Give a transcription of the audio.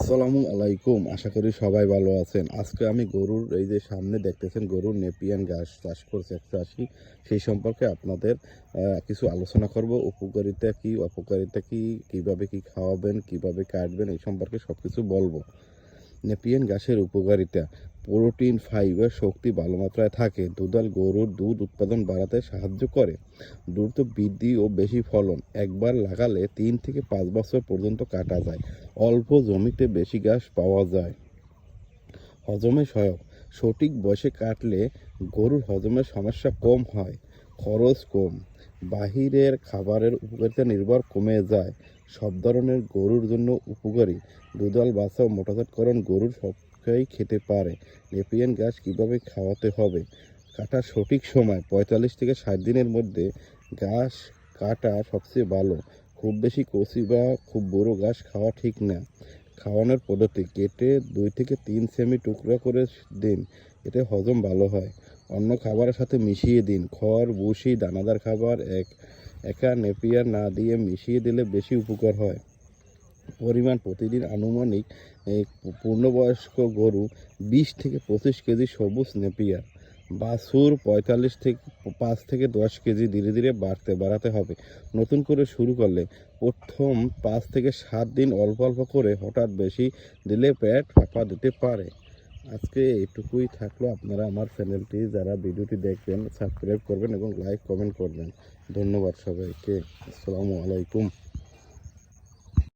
আসসালামু আলাইকুম। আশা করি সবাই ভালো আছেন। আজকে আমি গরুর এই যে সামনে দেখতেছেন গরুর নেপিয়ান ঘাস চাষ করছে 180, সেই সম্পর্কে আপনাদের কিছু আলোচনা করব। উপকারিতা কি, অপকারিতা কি, কিভাবে কি খাওয়াবেন, কিভাবে কাটবেন, এই সম্পর্কে সব কিছু বলবো। নেপিয়ান ঘাসের উপকারিতা: প্রোটিন, ফাইবার, শক্তি ভালো মাত্রায় থাকে। দুধাল গরুর দুধ উৎপাদন বাড়াতে সাহায্য করে। দ্রুত বৃদ্ধি ও বেশি ফলন। একবার লাগালে 3 থেকে 5 বছর পর্যন্ত কাটা যায়। অল্প জমিতে বেশি ঘাস পাওয়া যায়। হজমে সহায়ক: সঠিক বয়সে কাটলে গরুর হজমের সমস্যা কম হয়, খরচ কম। বাহিরের খাবারের উপকারিতা নির্ভর কমে যায়। সব ধরনের গরুর জন্য উপকারী। দুধাল বাচ্চা ও মোটাজাতকরণ গরুর সবটাই খেতে পারে। নেপিয়ান ঘাস কীভাবে খাওয়াতে হবে? কাটার সঠিক সময় 45 থেকে 60 দিনের মধ্যে ঘাস কাটা সবচেয়ে ভালো। খুব বেশি কচি বা খুব বড় ঘাস খাওয়া ঠিক না। খাওয়ানোর পদ্ধতি: কেটে 2 থেকে 3 সেমি টুকরা করে দিন, এতে হজম ভালো হয়। অন্য খাবারের সাথে মিশিয়ে দিন। খড়, ভুসি, দানাদার খাবার একা নেপিয়ার না দিয়ে মিশিয়ে দিলে বেশি উপকার হয়। পরিমাণ: প্রতিদিন আনুমানিক পূর্ণবয়স্ক গরু 20 থেকে 25 কেজি সবুজ নেপিয়ার, বাছুর 5 থেকে 10 কেজি। ধীরে ধীরে বাড়াতে হবে। নতুন করে শুরু করলে প্রথম 5 থেকে 7 দিন অল্প অল্প করে, হঠাৎ বেশি দিলে পেট ফাঁপা দিতে পারে। আজকে এটুকুই থাকলো। আপনারা আমার চ্যানেলটি যারা ভিডিওটি দেখবেন সাবস্ক্রাইব করবেন এবং লাইক কমেন্ট করবেন। ধন্যবাদ সবাইকে। আসসালামু আলাইকুম।